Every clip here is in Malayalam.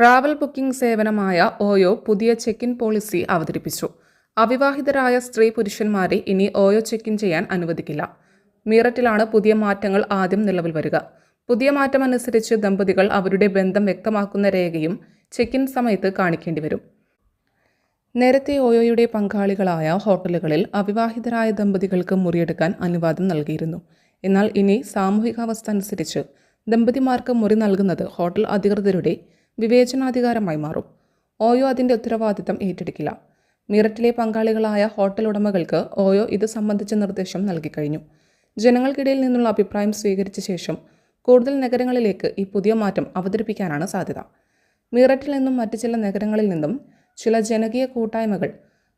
ട്രാവൽ ബുക്കിംഗ് സേവനമായ ഓയോ പുതിയ ചെക്ക് ഇൻ പോളിസി അവതരിപ്പിച്ചു. അവിവാഹിതരായ സ്ത്രീ പുരുഷന്മാരെ ഇനി ഓയോ ചെക്ക് ഇൻ ചെയ്യാൻ അനുവദിക്കില്ല. മീററ്റിലാണ് പുതിയ മാറ്റങ്ങൾ ആദ്യം നിലവിൽ വരിക. പുതിയ മാറ്റമനുസരിച്ച് ദമ്പതികൾ അവരുടെ ബന്ധം വ്യക്തമാക്കുന്ന രേഖയും ചെക്ക് ഇൻ സമയത്ത് കാണിക്കേണ്ടി വരും. നേരത്തെ ഓയോയുടെ പങ്കാളികളായ ഹോട്ടലുകളിൽ അവിവാഹിതരായ ദമ്പതികൾക്ക് മുറിയെടുക്കാൻ അനുവാദം നൽകിയിരുന്നു. എന്നാൽ ഇനി സാമൂഹികാവസ്ഥ അനുസരിച്ച് ദമ്പതിമാർക്ക് മുറി നൽകുന്നത് ഹോട്ടൽ അധികൃതരുടെ വിവേചനാധികാരമായി മാറും. ഓയോ അതിൻ്റെ ഉത്തരവാദിത്തം ഏറ്റെടുക്കില്ല. മീററ്റിലെ പങ്കാളികളായ ഹോട്ടൽ ഉടമകൾക്ക് ഓയോ ഇത് സംബന്ധിച്ച നിർദ്ദേശം നൽകിക്കഴിഞ്ഞു. ജനങ്ങൾക്കിടയിൽ നിന്നുള്ള അഭിപ്രായം സ്വീകരിച്ച ശേഷം കൂടുതൽ നഗരങ്ങളിലേക്ക് ഈ പുതിയ മാറ്റം അവതരിപ്പിക്കാനാണ് സാധ്യത. മീററ്റിൽ നിന്നും മറ്റ് ചില നഗരങ്ങളിൽ നിന്നും ചില ജനകീയ കൂട്ടായ്മകൾ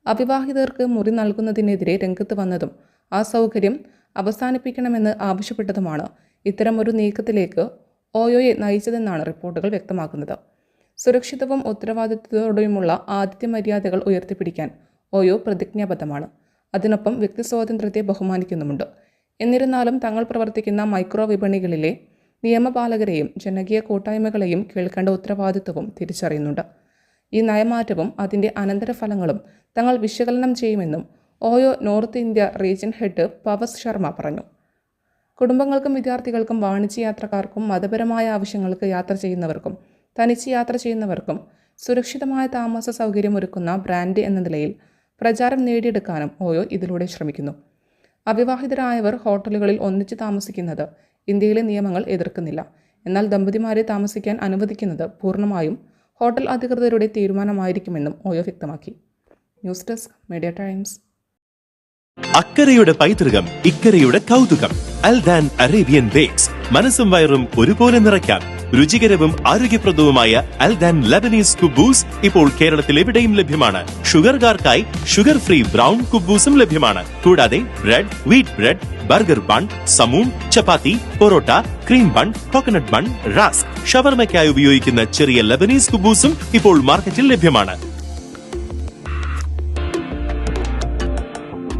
അവിവാഹിതർക്ക് മുറി നൽകുന്നതിനെതിരെ രംഗത്ത് വന്നതും ആ സൗകര്യം അവസാനിപ്പിക്കണമെന്ന് ആവശ്യപ്പെട്ടതുമാണ് ഇത്തരമൊരു നീക്കത്തിലേക്ക് ഓയോയെ നയിച്ചതെന്നാണ് റിപ്പോർട്ടുകൾ വ്യക്തമാക്കുന്നത്. സുരക്ഷിതവും ഉത്തരവാദിത്വത്തോടെയുമുള്ള ആതിഥ്യ മര്യാദകൾ ഉയർത്തിപ്പിടിക്കാൻ ഓയോ പ്രതിജ്ഞാബദ്ധമാണ്. അതിനൊപ്പം വ്യക്തി സ്വാതന്ത്ര്യത്തെ ബഹുമാനിക്കുന്നുമുണ്ട്. എന്നിരുന്നാലും തങ്ങൾ പ്രവർത്തിക്കുന്ന മൈക്രോ വിപണികളിലെ നിയമപാലകരെയും ജനകീയ കൂട്ടായ്മകളെയും കേൾക്കേണ്ട ഉത്തരവാദിത്വവും തിരിച്ചറിയുന്നുണ്ട്. ഈ നയമാറ്റവും അതിൻ്റെ അനന്തരഫലങ്ങളും തങ്ങൾ വിശകലനം ചെയ്യുമെന്നും OYO north India region head Pawas Sharma പറഞ്ഞു. കുടുംബങ്ങൾക്കും വിദ്യാർത്ഥികൾക്കും വാണിജ്യ യാത്രക്കാർക്കും മതപരമായ ആവശ്യങ്ങൾക്ക് യാത്ര ചെയ്യുന്നവർക്കും തനിച്ച് യാത്ര ചെയ്യുന്നവർക്കും സുരക്ഷിതമായ താമസ സൗകര്യമൊരുക്കുന്ന ബ്രാൻഡ് എന്ന നിലയിൽ പ്രചാരം നേടിയെടുക്കാനും ഓയോ ഇതിലൂടെ ശ്രമിക്കുന്നു. അവിവാഹിതരായവർ ഹോട്ടലുകളിൽ ഒന്നിച്ച് താമസിക്കുന്നത് ഇന്ത്യയിലെ നിയമങ്ങൾ എതിർക്കുന്നില്ല. എന്നാൽ ദമ്പതിമാരെ താമസിക്കാൻ അനുവദിക്കുന്നത് പൂർണ്ണമായും ഹോട്ടൽ അധികൃതരുടെ തീരുമാനമായിരിക്കുമെന്നും ഓയോ വ്യക്തമാക്കി. News desk media times. അക്കരയുടെ പൈതൃകം ഇക്കരയുടെ കൗതുകം. Aldan Arabian bakes. മനസ്സും വയറും ഒരുപോലെ നിറയ്ക്കാം. രുചികരവും ആരോഗ്യപ്രദവുമായ അൽദാൻ ലബനീസ് കുബൂസ് ഇപ്പോൾ കേരളത്തിൽ എവിടെയും ലഭ്യമാണ്. ഷുഗർകാർക്കായി ഷുഗർ ഫ്രീ ബ്രൗൺ കുബൂസും ലഭ്യമാണ്. കൂടാതെ bread, wheat bread, burger bun, സമൂൺ, chapati, parotta, cream bun, coconut bun, rusk, ഷവർമയ്ക്കായി ഉപയോഗിക്കുന്ന ചെറിയ ലബനീസ് കുബൂസും ഇപ്പോൾ മാർക്കറ്റിൽ ലഭ്യമാണ്.